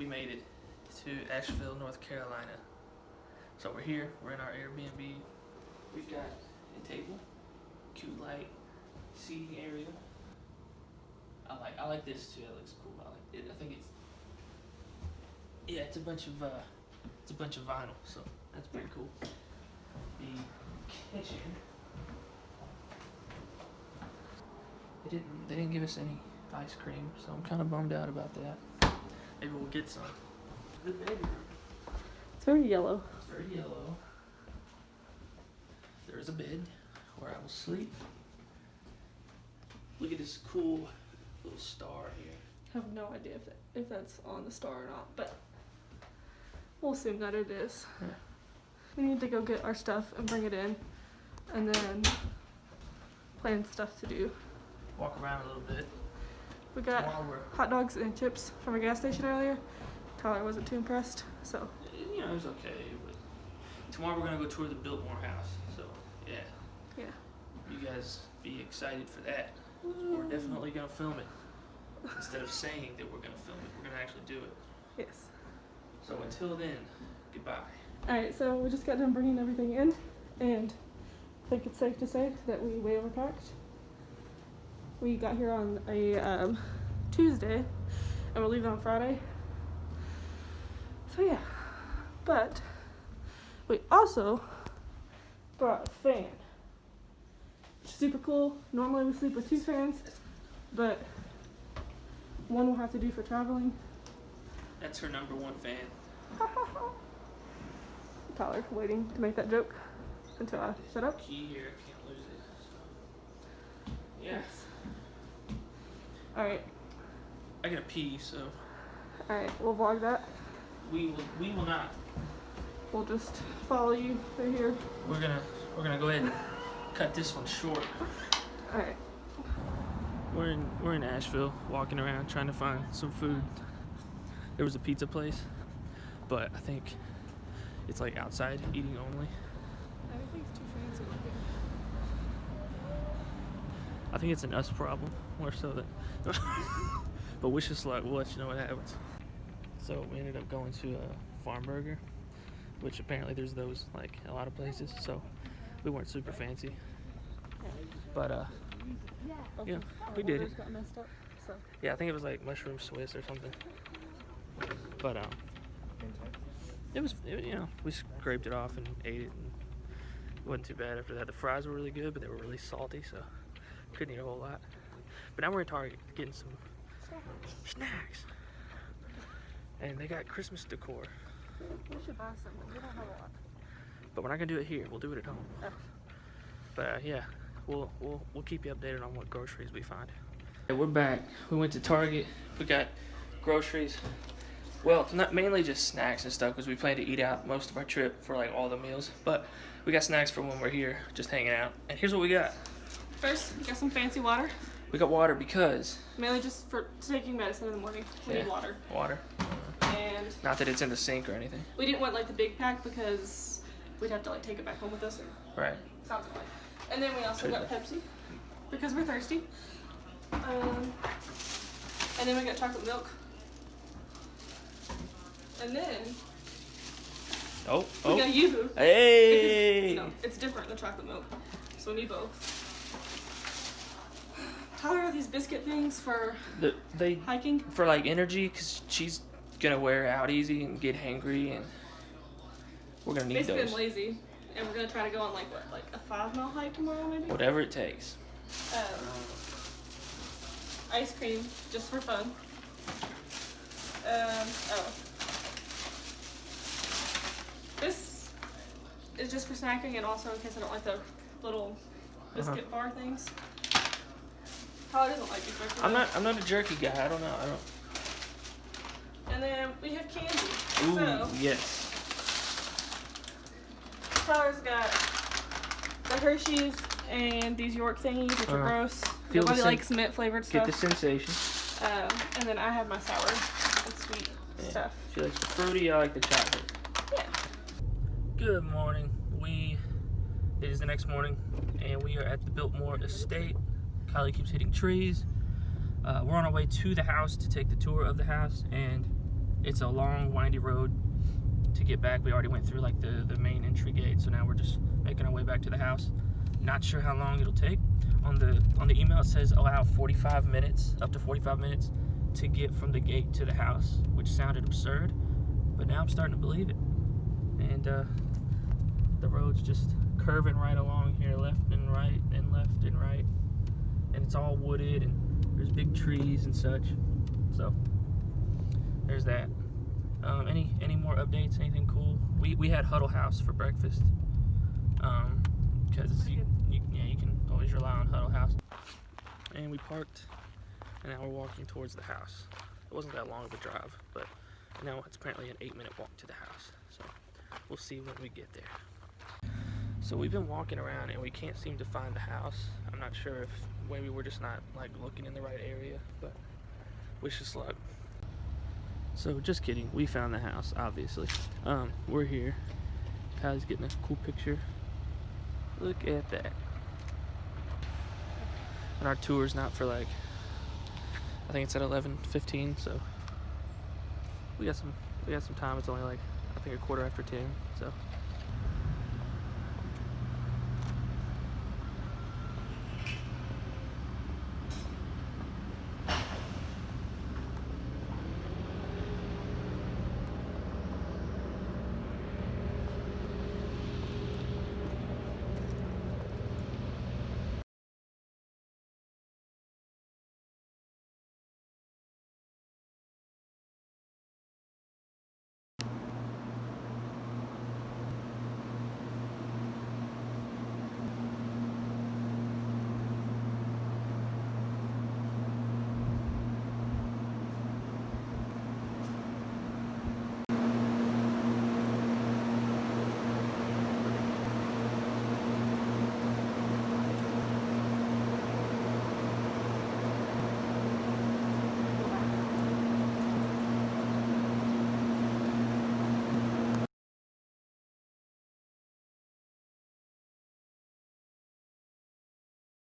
we made it to Asheville, North Carolina. So we're here, we're in our Airbnb. We've got a table, cute light, seating area. I like this too, it looks cool. I like it. I think it's a bunch of vinyl, so that's pretty cool. The kitchen. They didn't give us any ice cream, so I'm kind of bummed out about that. Maybe we'll get some. The bedroom. It's very yellow. It's very yellow. There is a bed where I will sleep. Look at this cool little star here. I have no idea if that's on the star or not, but we'll assume that it is. Yeah. We need to go get our stuff and bring it in, and then plan stuff to do. Walk around a little bit. We got hot dogs and chips from a gas station earlier. Tyler wasn't too impressed, so. You know, it was okay. But tomorrow we're gonna go tour the Biltmore house. So yeah. Yeah. You guys be excited for that. We're definitely gonna film it. Instead of saying that we're gonna film it, we're gonna actually do it. Yes. So until then, goodbye. Alright, so we just got done bringing everything in, and I think it's safe to say that we way overpacked. We got here on a Tuesday, and we're leaving on Friday. So yeah, but we also brought a fan. Super cool. Normally we sleep with 2 fans, but one will have to do for traveling. That's her #1 fan. Tyler waiting to make that joke until I shut up. Key here, can't lose it. So. Yes. Alright. I gotta pee, so Alright, we'll vlog that. we will not. We'll just follow you through here. We're gonna go ahead and cut this one short. Alright. We're in Asheville, walking around trying to find some food. There was a pizza place, but I think it's like outside eating only. I think it's too fancy looking. I think it's an us problem, more so than. But wish us luck. We'll let you know what happens. So we ended up going to a farm burger, which apparently there's those like a lot of places. So we weren't super fancy, but yeah, we did it. Got messed up, so. Yeah, I think it was like mushroom Swiss or something. But it was you know, we scraped it off and ate it, and it wasn't too bad after that. The fries were really good, but they were really salty, so couldn't eat a whole lot. But now we're in Target getting some snacks, and they got Christmas decor. We should buy some, but we don't have a lot. But we're not gonna do it here. We'll do it at home. Oh. But yeah, we'll keep you updated on what groceries we find. Okay, we're back. We went to Target. We got groceries. Well, not mainly just snacks and stuff, because we plan to eat out most of our trip for like all the meals. But we got snacks for when we're here, just hanging out. And here's what we got. First, we got some fancy water. We got water because Mainly just for taking medicine in the morning. We need water. Water. And Not that it's in the sink or anything. we didn't want like the big pack because we'd have to like take it back home with us. Right. Sounds like. And then we also got Pepsi because we're thirsty. And then we got chocolate milk. And then we got Yoo-hoo. Hey! No, it's different than chocolate milk. So we need both. Tyler got these biscuit things for hiking. For like energy, because she's gonna wear out easy and get hangry, and we're gonna need Basically, those. I'm lazy, and we're gonna try to go on like a 5-mile hike tomorrow, maybe. Whatever it takes. Ice cream, just for fun. This is just for snacking, and also in case I don't like the little biscuit bar things. Tyler doesn't like these. I'm not a jerky guy. I don't know. And then we have candy. Ooh, So yes. Tyler's got the Hershey's and these York thingies, which are gross. Nobody likes mint flavored stuff. Get the sensation. And then I have my sour and sweet stuff. She likes the fruity. I like the chocolate. Yeah. Good morning. It is the next morning, and we are at the Biltmore Estate. Kylie keeps hitting trees. We're on our way to the house to take the tour of the house, and it's a long, windy road to get back. We already went through like the main entry gate, so now we're just making our way back to the house. Not sure how long it'll take. On the email it says allow 45 minutes, up to 45 minutes to get from the gate to the house, which sounded absurd, but now I'm starting to believe it. And the road's just curving right along here, left and right and left and right, and it's all wooded and there's big trees and such. So there's that. Any more updates? Anything cool? We had Huddle House for breakfast. Because you can always rely on Huddle House. And we parked, and now we're walking towards the house. It wasn't that long of a drive, but now it's apparently an 8-minute walk to the house. So we'll see when we get there. So we've been walking around and we can't seem to find the house. I'm not sure if maybe we're just not like looking in the right area, but wish us luck. So just kidding, we found the house, obviously. We're here. Kylie's getting a cool picture. Look at that. And our tour's not for like, I think it's at 11:15, so we got some time. It's only like, I think 10:15, so.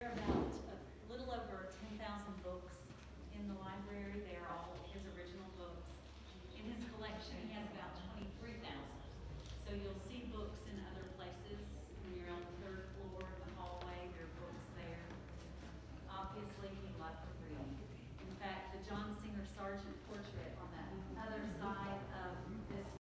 About a little over 10,000 books in the library. They are all his original books. In his collection, he has about 23,000. So you'll see books in other places. When you're on the 3rd floor of the hallway, there are books there. Obviously, he loved to read. In fact, the John Singer Sargent portrait on that other side of this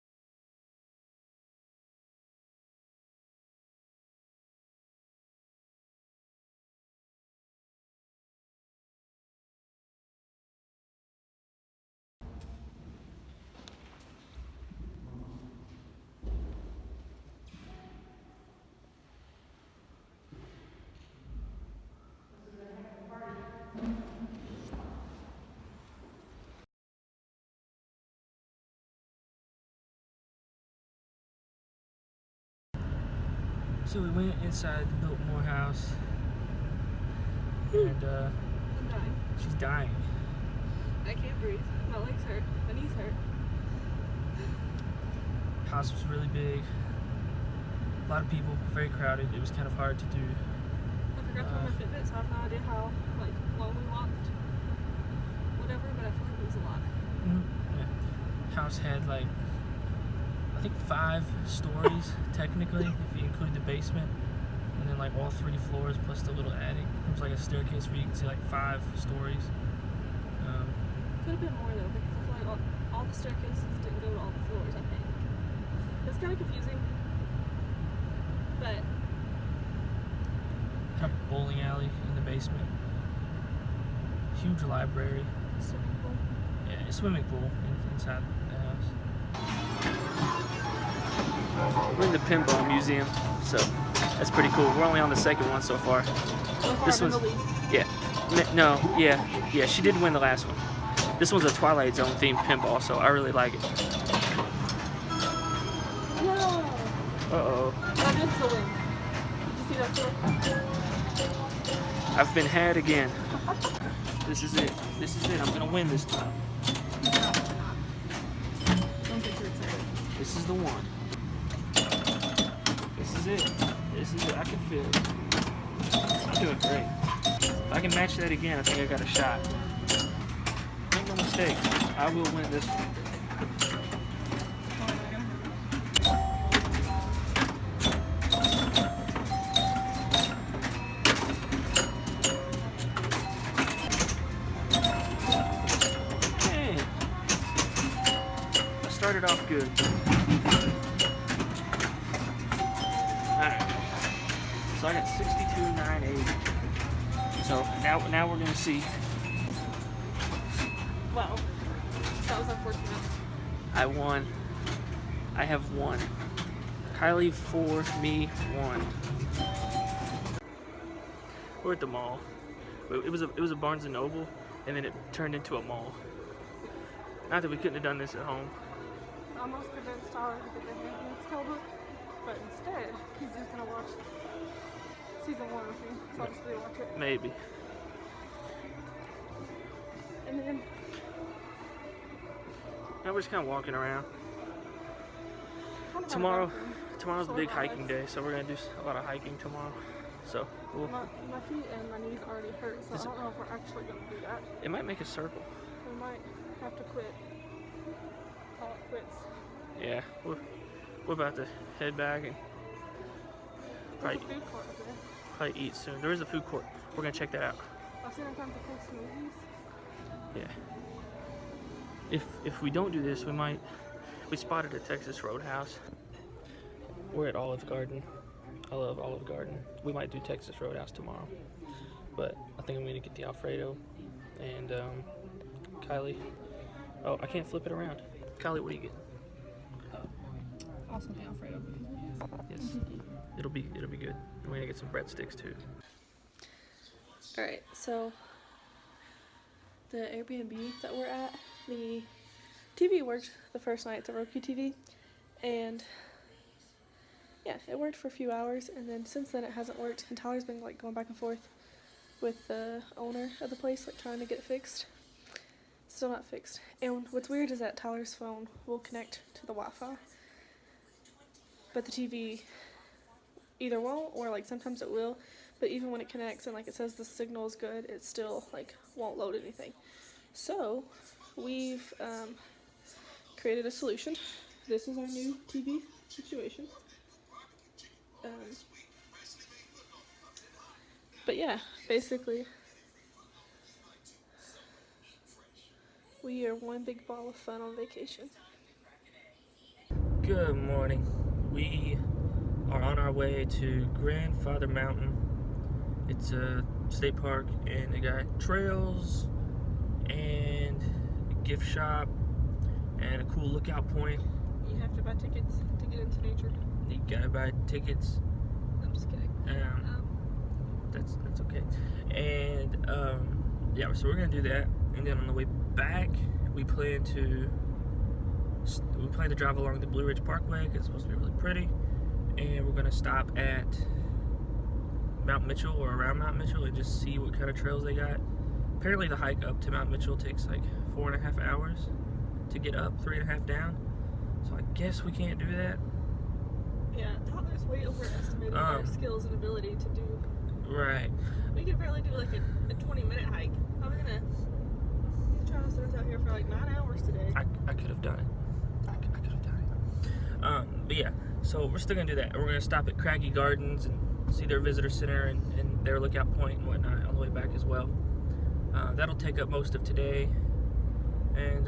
So we went inside the Biltmore house, and I'm dying. she's dying. I can't breathe. My legs hurt. My knees hurt. House was really big. A lot of people, very crowded. It was kind of hard to do. I forgot to wear my Fitbit, so I have no idea how long we walked. Whatever, but I feel like it was a lot. Yeah. House had like, I think 5 stories technically, if you include the basement, and then like all 3 floors plus the little attic. It was like a staircase where you can see like 5 stories. Could have been more though, because I feel like all the staircases didn't go to all the floors, I think. It's kind of confusing, but Kind of bowling alley in the basement. Huge library. swimming pool. Yeah, a swimming pool inside the house. We're in the pinball museum, so that's pretty cool. We're only on the 2nd one so far. So far, This I'm in one's- the lead. Yeah, she did win the last one. This one's a Twilight Zone themed pinball, so I really like it. No! Uh-oh. I did still win. Did you see that still? I've been had again. This is it. This is it. I'm gonna win this time. Don't get too excited. This is the one. This is it. This is it. I can feel it. I'm doing great. If I can match that again, I think I got a shot. Make no mistake. I will win this one. good. Alright. So I got 62,980. So now we're gonna see. Wow. That was unfortunate. I won. I have won. Kylie 4, me 1. We're at the mall. It was a Barnes and Noble, and then it turned into a mall. Not that we couldn't have done this at home. I almost convinced Tyler to get the Handmaid's Tale book, but instead he's just gonna watch season 1 with me, so I'll just rewatch it. Maybe. And then Now we're just kind of walking around. kind of Tomorrow's the big hiking day, so we're gonna do a lot of hiking tomorrow. So we'll, my feet and my knees already hurt, so I don't know if we're actually gonna do that. it might make a circle. We might have to quit. Call it quits. Yeah, we're about to head back and There's probably a food court up there. probably eat soon. There is a food court. We're gonna check that out. I've seen them come to cook smoothies. Yeah. If we don't do this, we spotted a Texas Roadhouse. We're at Olive Garden. I love Olive Garden. We might do Texas Roadhouse tomorrow, but I think I'm gonna get the Alfredo. And Kylie, oh, I can't flip it around. Kylie, what do you get? Also the Alfredo. Yes, it'll be good. And we're gonna get some breadsticks too. Alright, so the Airbnb that we're at, the TV worked the first night, the Roku TV, and yeah, it worked for a few hours, and then since then it hasn't worked, and Tyler's been like going back and forth with the owner of the place, like trying to get it fixed. Still not fixed. And what's weird is that Tyler's phone will connect to the Wi-Fi, but the TV either won't, or like sometimes it will, but even when it connects and like it says the signal is good, it still like won't load anything. So we've created a solution. This is our new TV situation. But yeah, basically we are one big ball of fun on vacation. Good morning. We are on our way to Grandfather Mountain. It's a state park, and they got trails and a gift shop and a cool lookout point. You have to buy tickets to get into nature. You gotta buy tickets. I'm just kidding. That's okay. And yeah, so we're gonna do that, and then on the way back, we plan to drive along the Blue Ridge Parkway because it's supposed to be really pretty, and we're gonna stop at Mount Mitchell or around Mount Mitchell and just see what kind of trails they got. Apparently the hike up to Mount Mitchell takes like 4.5 hours to get up, 3.5 down. So I guess we can't do that. Yeah, Tyler's way overestimated our skills and ability to do. Right. We could barely do like a 20-minute hike. How are we gonna? You're trying to send us out here for like 9 hours today. I could have done it. I could have done it. But yeah, so we're still gonna do that. We're gonna stop at Craggy Gardens and see their visitor center and their lookout point and whatnot on the way back as well. That'll take up most of today. And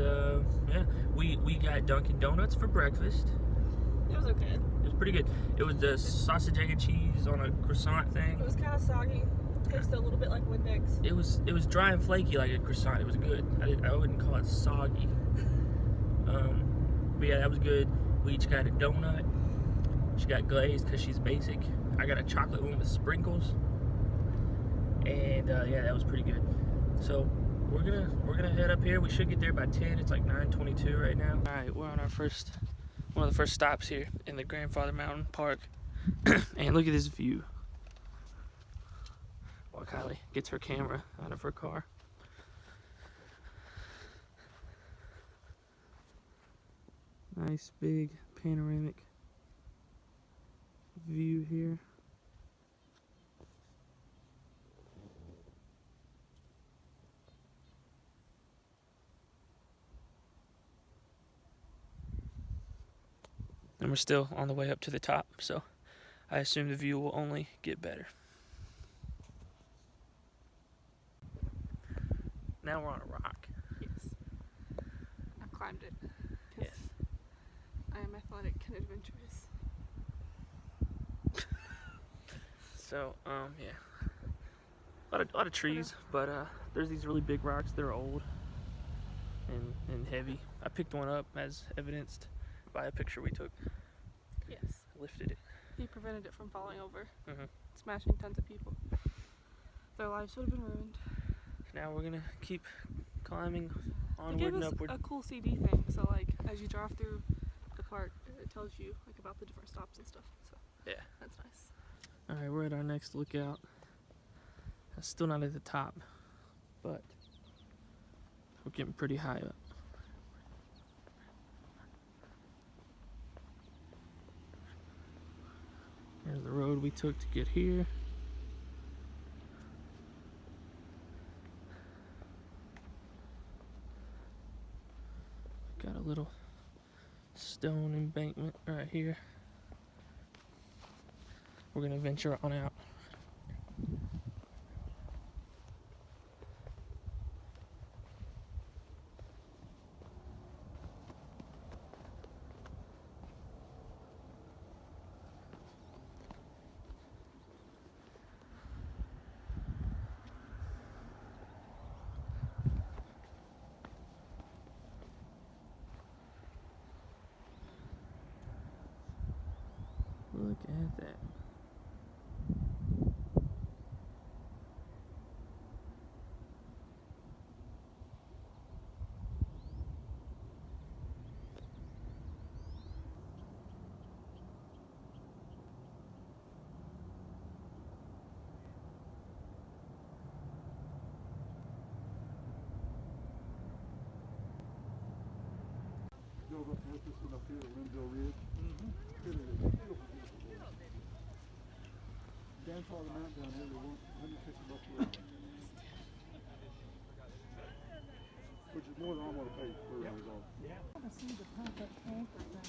yeah, we got Dunkin' Donuts for breakfast. It was okay. It was pretty good. It was the sausage, egg, and cheese on a croissant thing. It was kind of soggy. Tasted a little bit like Windex. It was dry and flaky like a croissant. It was good. I wouldn't call it soggy. But yeah, that was good. We each got a donut. She got glazed because she's basic. I got a chocolate one with sprinkles. And yeah, that was pretty good. So we're gonna head up here. We should get there by 10. It's like 9:22 right now. All right, we're on our one of the first stops here in the Grandfather Mountain Park. And look at this view. While Kylie gets her camera out of her car. Nice big panoramic view here. And we're still on the way up to the top, so I assume the view will only get better. Now we're on a rock. Yes. I've climbed it. Yes. I am athletic and adventurous. So, yeah. A lot of trees, but there's these really big rocks. They're old and heavy. I picked one up as evidenced by a picture we took. Yes. Lifted it. He prevented it from falling over, Mhm. smashing tons of people. Their lives would have been ruined. Now we're gonna keep climbing They onward gave and us upward. a cool CD thing, so like as you drive through the park, it tells you like about the different stops and stuff. So Yeah. that's nice. All right, we're at our next lookout. Still not at the top, but we're getting pretty high up. Here's the road we took to get here. Got a little stone embankment right here. We're gonna venture on out. Look at that. Drove up with this one up here at Linville Ridge. Beautiful, beautiful. Grandfather Mountain down here, they want 150 bucks a ride. Which is more than I'm gonna pay for it all. I see the pop-up camper thing.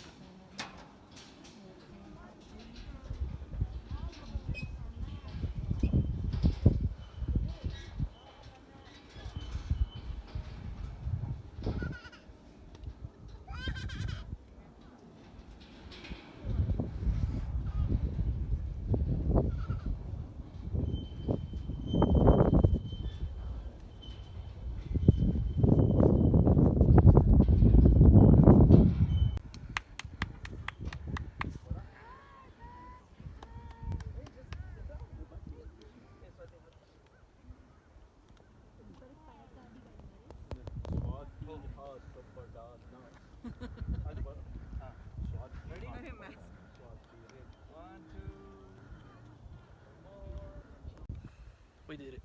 We did it.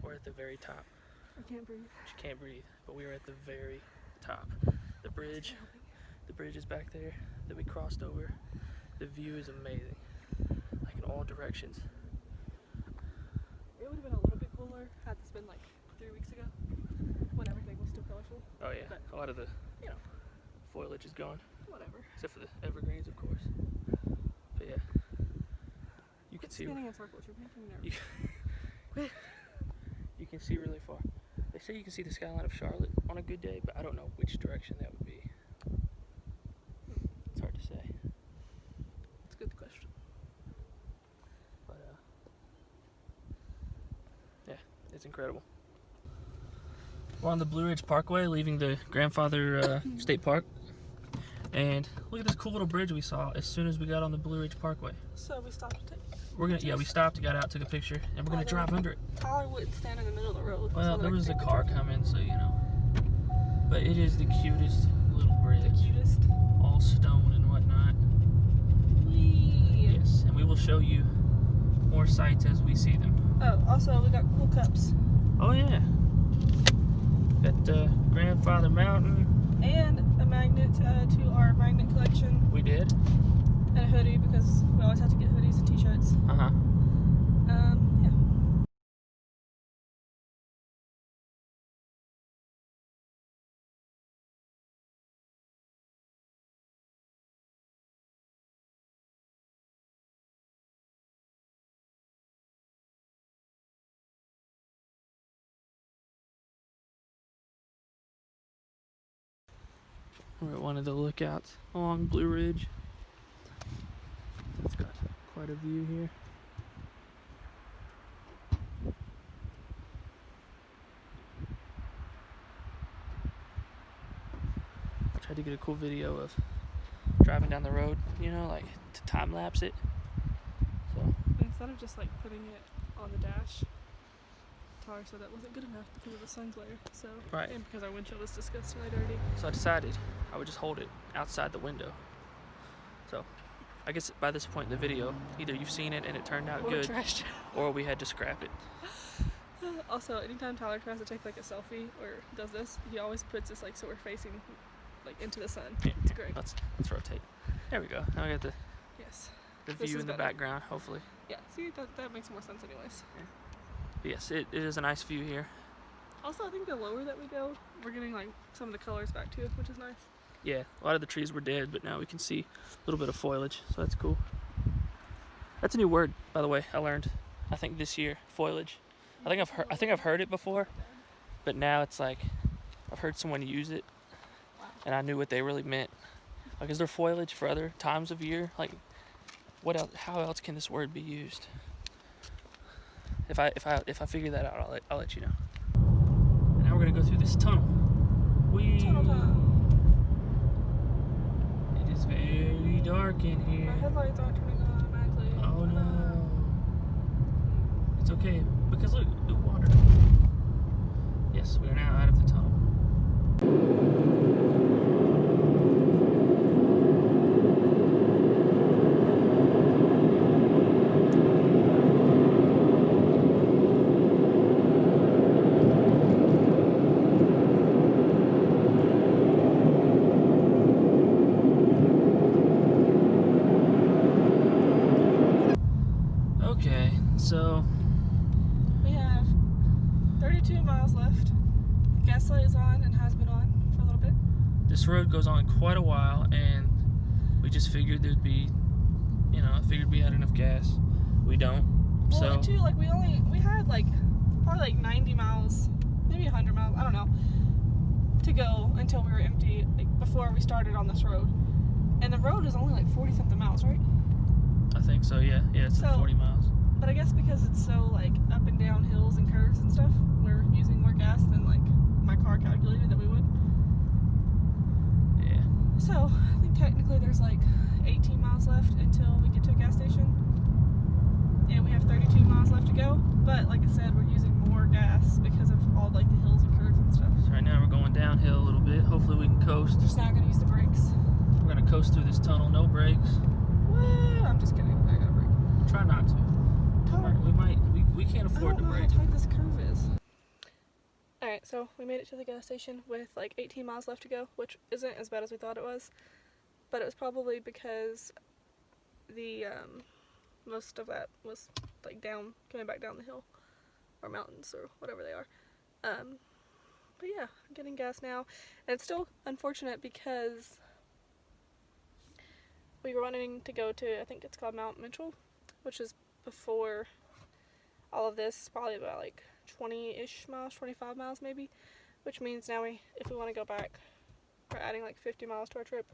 We're at the very top. I can't breathe. She can't breathe, but we are at the very top. The bridge is back there that we crossed over. The view is amazing, like in all directions. It would have been a little bit cooler had this been like 3 weeks ago, when everything was still colorful. Oh yeah, But, a lot of the you know, foliage is gone, whatever. except for the evergreens, of course. But yeah, you can Quit see. spinning in circles. You're making me You, nervous. you can see really far. They say you can see the skyline of Charlotte on a good day, but I don't know which direction that would be. It's hard to say. It's a good question. But yeah, it's incredible. We're on the Blue Ridge Parkway, leaving the Grandfather State Park, and look at this cool little bridge we saw as soon as we got on the Blue Ridge Parkway. So we stopped to take. We stopped, got out, took a picture, and we're gonna drive under it. Tyler wouldn't stand in the middle of the road. Well, so there that was I a could car take coming, so you know. But it is the cutest little bridge, the cutest. all stone and whatnot. Whee! Yes, and we will show you more sights as we see them. Oh, also we got cool cups Oh yeah, got Grandfather Mountain. and a magnet to our magnet collection, We did. and a hoodie because we always have to get hoodies and t-shirts. Uh huh. Yeah. We're at one of the lookouts along Blue Ridge. It's got quite a view here. I tried to get a cool video of driving down the road, you know, like to time lapse it. So Instead of just like putting it on the dash, Tyler said that wasn't good enough because of the sun glare. So Right. and because our windshield is disgustingly dirty. I decided I would just hold it outside the window. So I guess by this point in the video, either you've seen it and it turned out Or good, trashed. or we had to scrap it. Also, anytime Tyler tries to take like a selfie or does this, he always puts this like so we're facing like into the sun. Yeah. It's great. Let's rotate. There we go. Now we got the Yes. view This is in the better. background, hopefully. Yeah. See, that makes more sense anyways. But yes, it is a nice view here. Also, I think the lower that we go, we're getting like some of the colors back too, which is nice. Yeah, a lot of the trees were dead, but now we can see a little bit of foliage, so that's cool. That's a new word, by the way. I learned, I think this year, foliage. I think I've heard it before, but now it's like I've heard someone use it, and I knew what they really meant. Like, is there foliage for other times of year? Like, what else? How else can this word be used? If I figure that out, I'll let you know. And now we're gonna go through this tunnel. Tunnel time. It is very dark in here. My headlights aren't turning on automatically. Oh no. It's okay, because look, the water. Yes, we are now out of the tunnel. Okay, so We have 32 miles left. The gas light is on and has been on for a little bit. this road goes on quite a while, and we just figured there'd be, you know, I figured we had enough gas. We don't. Well, So and too, like we had like probably like 90 miles, maybe 100 miles, I don't know, to go until we were empty, like before we started on this road. And the road is only like 40 something miles, right? I think so, yeah. Yeah, it's like So- 40 miles. But I guess because it's so like up and down hills and curves and stuff, we're using more gas than like my car calculated that we would. Yeah. So I think technically there's like 18 miles left until we get to a gas station. And we have 32 miles left to go. But like I said, we're using more gas because of all like the hills and curves and stuff. So right now we're going downhill a little bit. Hopefully we can coast. Just not gonna use the brakes. We're gonna coast through this tunnel, no brakes. Well, I'm just kidding. I got a brake. Try not to. We can't I afford don't to know how brake. tight this curve is. Alright, so we made it to the gas station with like 18 miles left to go, which isn't as bad as we thought it was. But it was probably because the most of that was like down, coming back down the hill, or mountains, or whatever they are. But yeah, I'm getting gas now. And it's still unfortunate because we were wanting to go to, I think it's called Mount Mitchell, which is before all of this, probably about like 20-ish miles, 25 miles maybe, which means now if we want to go back, we're adding like 50 miles to our trip.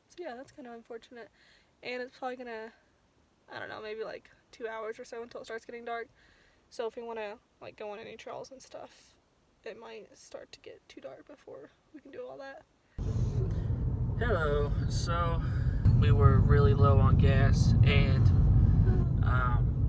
So yeah, that's kind of unfortunate. And it's probably gonna, I don't know, maybe like 2 hours or so until it starts getting dark. So if we want to like go on any trails and stuff, it might start to get too dark before we can do all that. Hello. So we were really low on gas, and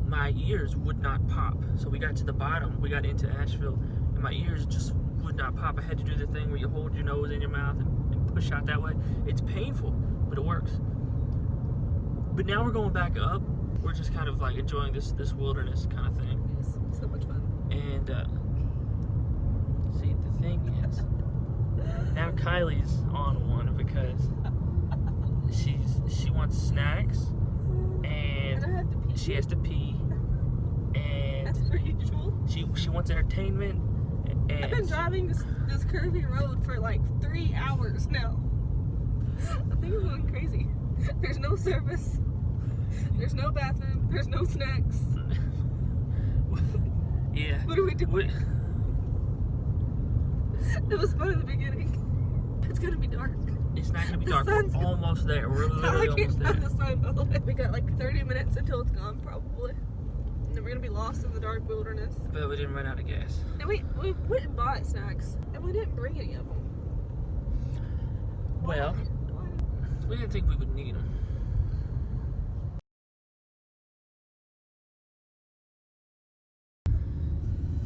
my ears would not pop. So we got to the bottom, we got into Asheville, and my ears just would not pop. I had to do the thing where you hold your nose in your mouth and push out that way. It's painful, but it works. But now we're going back up. We're just kind of like enjoying this wilderness kind of thing. It's so much fun. And see, the thing is, now Kylie's on one because she wants snacks, and I have to pee. she has to pee, and That's per usual. she wants entertainment. And I've been driving this curvy road for like 3 hours now. I think I'm going crazy. There's no service. There's no bathroom. There's no snacks. yeah. What are we doing? It was fun in the beginning. It's gonna be dark. It's not gonna be The dark. sun's We're almost there. We're literally I can't almost there. find the sun, by the way. We got like 30 minutes until it's gone, probably. And then we're gonna be lost in the dark wilderness. But we didn't run out of gas. And we went and bought snacks, and we didn't bring any of them. Well, Why? we didn't think we would need them.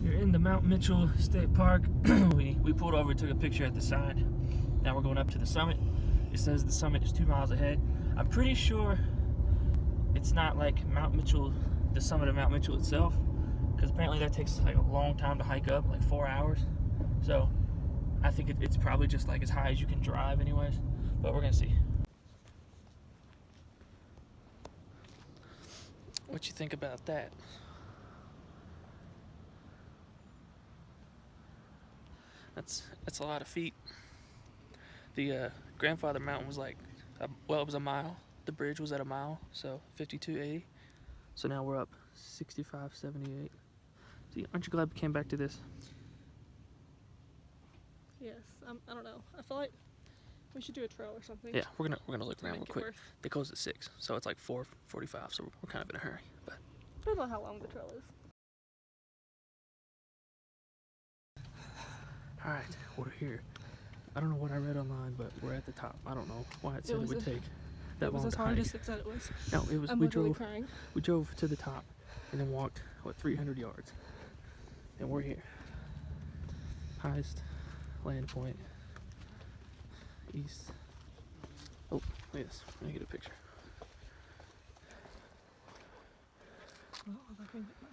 You're in the Mount Mitchell State Park. we pulled over, took a picture at the sign. Now we're going up to the summit. It says the summit is 2 miles ahead. I'm pretty sure it's not like Mount Mitchell, the summit of Mount Mitchell itself, because apparently that takes like a long time to hike up, like 4 hours. So I think it's probably just like as high as you can drive anyways, but we're gonna see. What you think about that? That's a lot of feet. The grandfather mountain was like, well, it was a mile. The bridge was at a mile, so 52.80. So now we're up 65.78. See, aren't you glad we came back to this? Yes, I don't know. I feel like we should do a trail or something. Yeah, we're gonna look to around real make it quick. worth. They closed at 6, so it's like 4:45. So we're kind of in a hurry. But Depends on how long the trail is. all right, we're here. I don't know what I read online, but we're at the top. I don't know why it said it was would a- take that It was long as to hard hike. as it said it was. No, it was. I'm We literally drove. crying. We drove to the top, and then walked 300 yards, and we're here. Highest land point east. Oh, look at this. Let me get a picture. Well, if I can get my...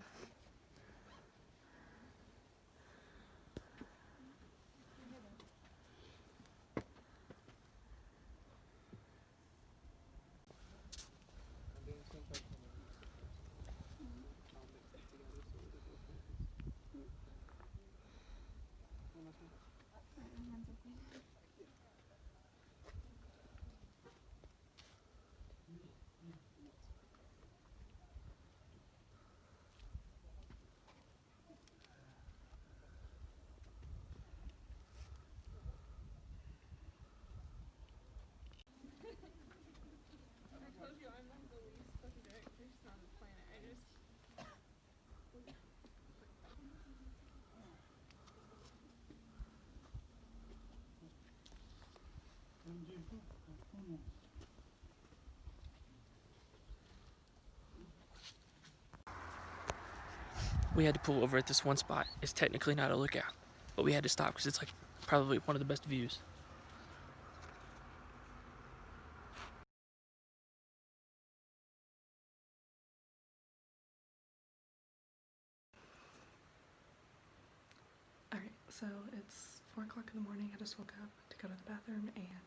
We had to pull over at this one spot. It's technically not a lookout, but we had to stop because it's like probably one of the best views. Alright, so it's 4 o'clock in the morning. I just woke up to go to the bathroom and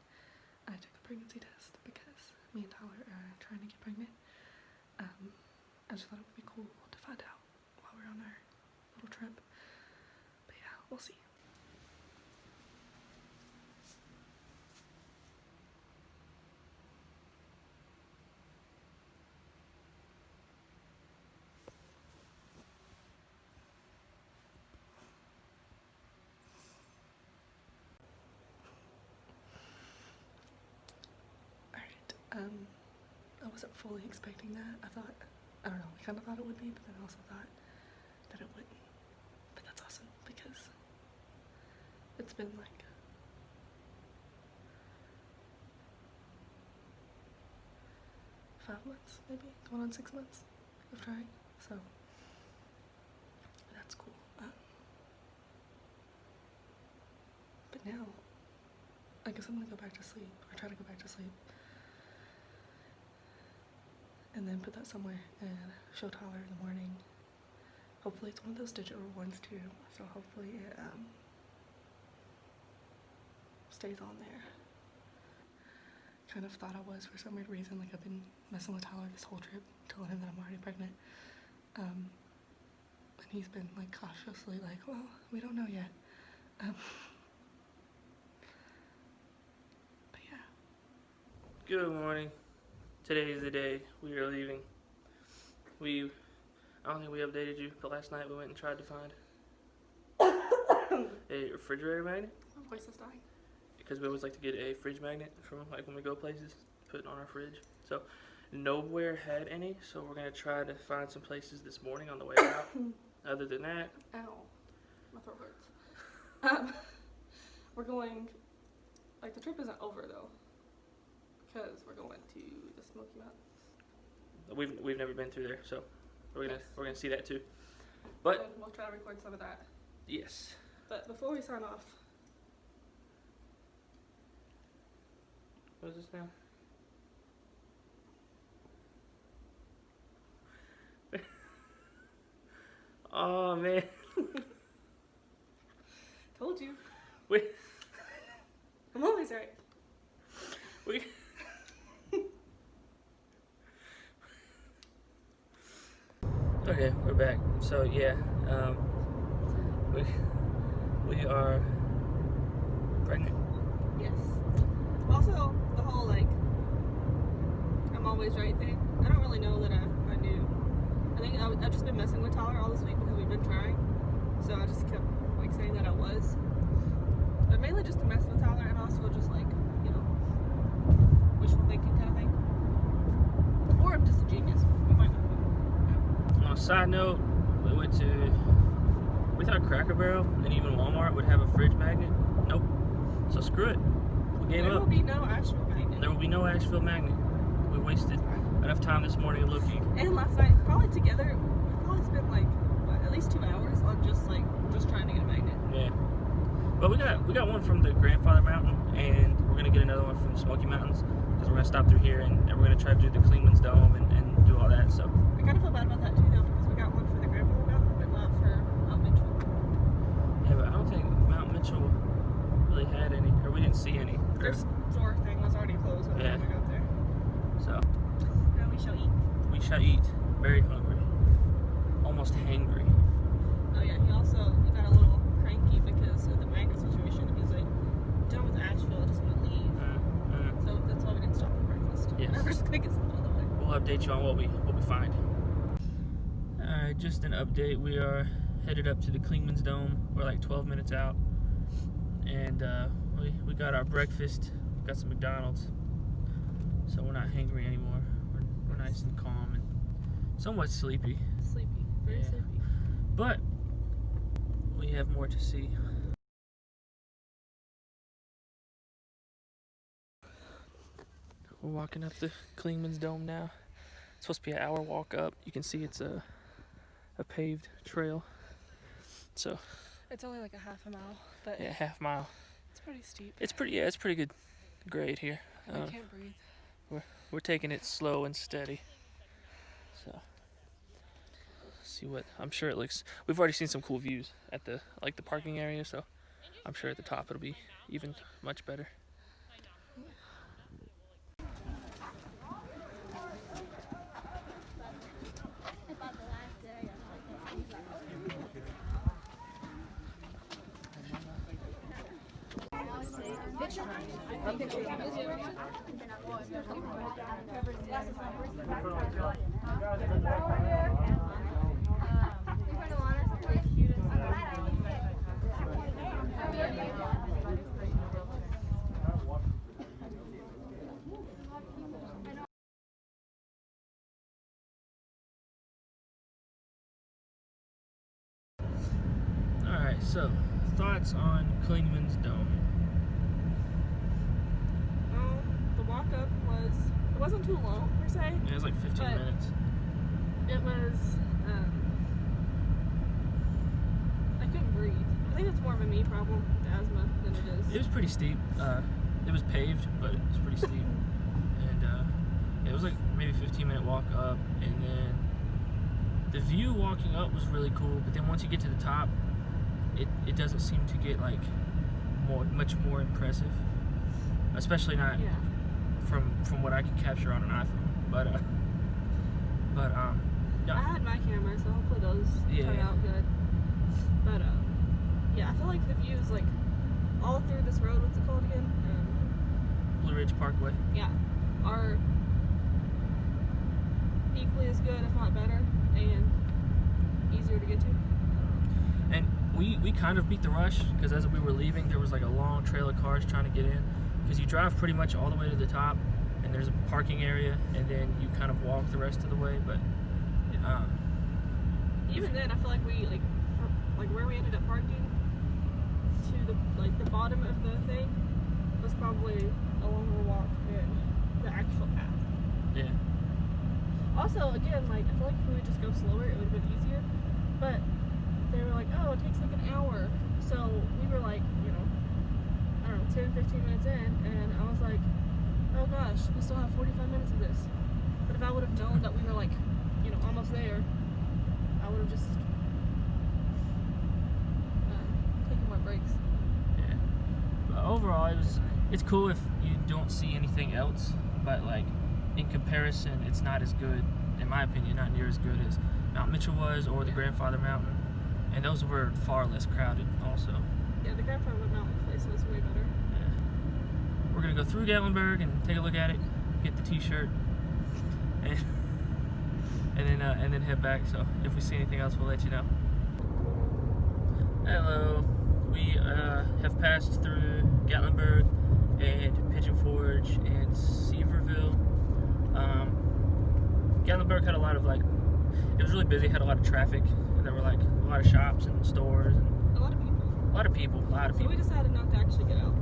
I took a pregnancy test because me and Tyler are trying to get pregnant. I just thought it would be cool to find out while we're on our little trip. But yeah, we'll see. I wasn't fully expecting that. I don't know, I kind of thought it would be, but then I also thought that it wouldn't. But that's awesome because it's been like five months, maybe, going on 6 months of trying, so that's cool. But now, I guess I'm gonna go back to sleep, or try to go back to sleep. And then put that somewhere and show Tyler in the morning. Hopefully it's one of those digital ones too, so hopefully it stays on there. Kind of thought I was for some weird reason, like I've been messing with Tyler this whole trip, telling him that I'm already pregnant. And he's been like cautiously like, well, we don't know yet. But yeah. Good morning. Today is the day we are leaving. I don't think we updated you, but last night we went and tried to find a refrigerator magnet. My voice is dying. Because we always like to get a fridge magnet from like when we go places, put it on our fridge. So nowhere had any, so we're gonna try to find some places this morning on the way out. Other than that, Ow, my throat hurts. We're going, like the trip isn't over though, because we're going to the Smoky Mountains. we've never been through there, so we're Yes. gonna see that too. But And we'll try to record some of that. yes, But before we sign off, what is this now? Oh man, told you, we I'm always right. we. Okay, we're back. So yeah, we are pregnant. Yes. Also, the whole like, I'm always right thing. I don't really know that I knew. I think I've just been messing with Tyler all this week because we've been trying. So I just kept like saying that I was. But mainly just to mess with Tyler and also just like, you know, wishful thinking kind of thing. Or I'm just a genius. You might not know. On a side note, we thought Cracker Barrel and even Walmart would have a fridge magnet. Nope. So screw it. We gave There up. will be no Asheville magnet. There will be no Asheville magnet. We wasted enough time this morning looking. And last night, probably together, we probably spent like what, at least 2 hours on just trying to get a magnet. Yeah. But we got one from the Grandfather Mountain, and we're gonna get another one from the Smoky Mountains because we're gonna stop through here and we're gonna try to do the Klingman's Dome and do all that. So I kind of feel bad about that too, though, because we got one for the Grandfather Mountain, but not for Mount Mitchell. yeah, but I don't think Mount Mitchell really had any, or we didn't see any. Their store thing was already closed when Yeah. we got there. So Now we shall eat. we shall eat. Very hungry, almost hangry. Oh yeah, he got a little cranky because of the magnet situation. He's like, done with Asheville, I just want to leave. So that's why we didn't stop for breakfast. Yes. Now we're just gonna get something on the way. We'll update you on what we find. Alright, just an update. We are headed up to the Klingman's Dome. We're like 12 minutes out. And we got our breakfast. Got some McDonald's. So we're not hangry anymore. We're nice and calm and somewhat sleepy. Sleepy, very Yeah. sleepy. But we have more to see. We're walking up the Klingman's Dome now. It's supposed to be an hour walk up. You can see it's a paved trail. So It's only like a half a mile, but yeah, half mile. it's pretty steep. It's pretty good grade here. I can't breathe. We're taking it slow and steady. So see what I'm sure it looks. We've already seen some cool views at the parking area, so I'm sure at the top it'll be even much better. Alright, so thoughts on Klingman's Dome. The walk up it wasn't too long per se. Yeah, it was like 15 But- minutes. It was, I couldn't breathe. I think it's more of a me problem with asthma than it is. It was pretty steep. It was paved, but it was pretty steep. And it was like maybe 15-minute walk up, and then the view walking up was really cool. But then once you get to the top, it doesn't seem to get like much more impressive, especially not Yeah. from what I can capture on an iPhone. But I had my camera, so hopefully those turn Yeah. out good. But yeah, I feel like the views like all through this road. What's it called again? Blue Ridge Parkway. Yeah, are equally as good, if not better, and easier to get to. And we kind of beat the rush because as we were leaving, there was like a long trail of cars trying to get in. Because you drive pretty much all the way to the top, and there's a parking area, and then you kind of walk the rest of the way. But even then, I feel like we where we ended up parking to the bottom of the thing was probably a longer walk than the actual path. yeah, Also, again, I feel like if we would just go slower, it would have been easier. But they were like, oh, it takes like an hour. So we were like, I don't know, 10, 15 minutes in, and I was like, oh gosh, we still have 45 minutes of this. But if I would have known that we were almost there, I would have just taken my breaks. yeah. But overall, it's cool if you don't see anything else. But in comparison, it's not as good, in my opinion, not near as good as Mount Mitchell was or the Grandfather Mountain. And those were far less crowded also. Yeah, the Grandfather Mountain place was way better. Yeah. We're gonna go through Gatlinburg and take a look at it, get the T-shirt, and then head back. So if we see anything else, we'll let you know. Hello. We have passed through Gatlinburg and Pigeon Forge and Seaverville. Gatlinburg had a lot of it was really busy, had a lot of traffic, and there were a lot of shops and stores and A lot of people. a lot of So people. we decided not to actually get out.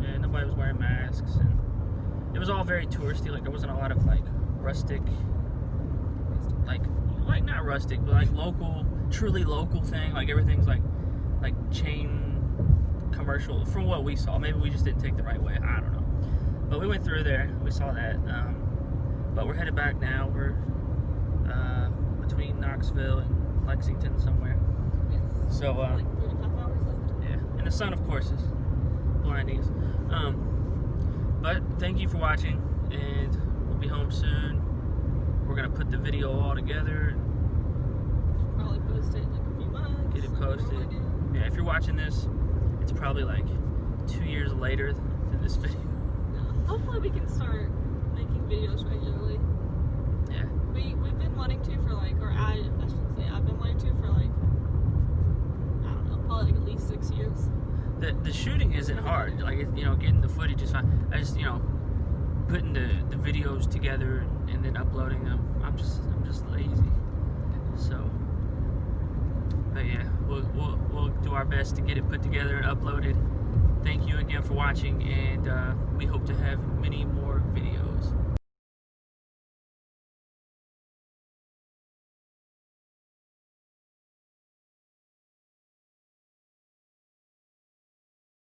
Yeah, nobody was wearing masks, and it was all very touristy. There wasn't a lot of rustic, not rustic, but local, truly local thing. Everything's like chain commercial from what we saw. Maybe we just didn't take the right way. I don't know. But we went through there. We saw that. But we're headed back now. We're between Knoxville and Lexington somewhere. Yes. So 3.5 hours left. yeah, and the sun, of course, is blinding us. But thank you for watching, and we'll be home soon. We're gonna put the video all together, Probably post it in a few months. get it like we posted. normally do. Yeah, if you're watching this, it's probably 2 years later than this video. No. Hopefully we can start making videos regularly. Yeah, We've been wanting to for or I should say I've been wanting to for I don't know, probably at least 6 years. the shooting isn't hard. Getting the footage is fine. I just putting the videos together and then uploading them. I'm just lazy. So, but yeah, we'll do our best to get it put together and uploaded. Thank you again for watching, and we hope to have many more videos.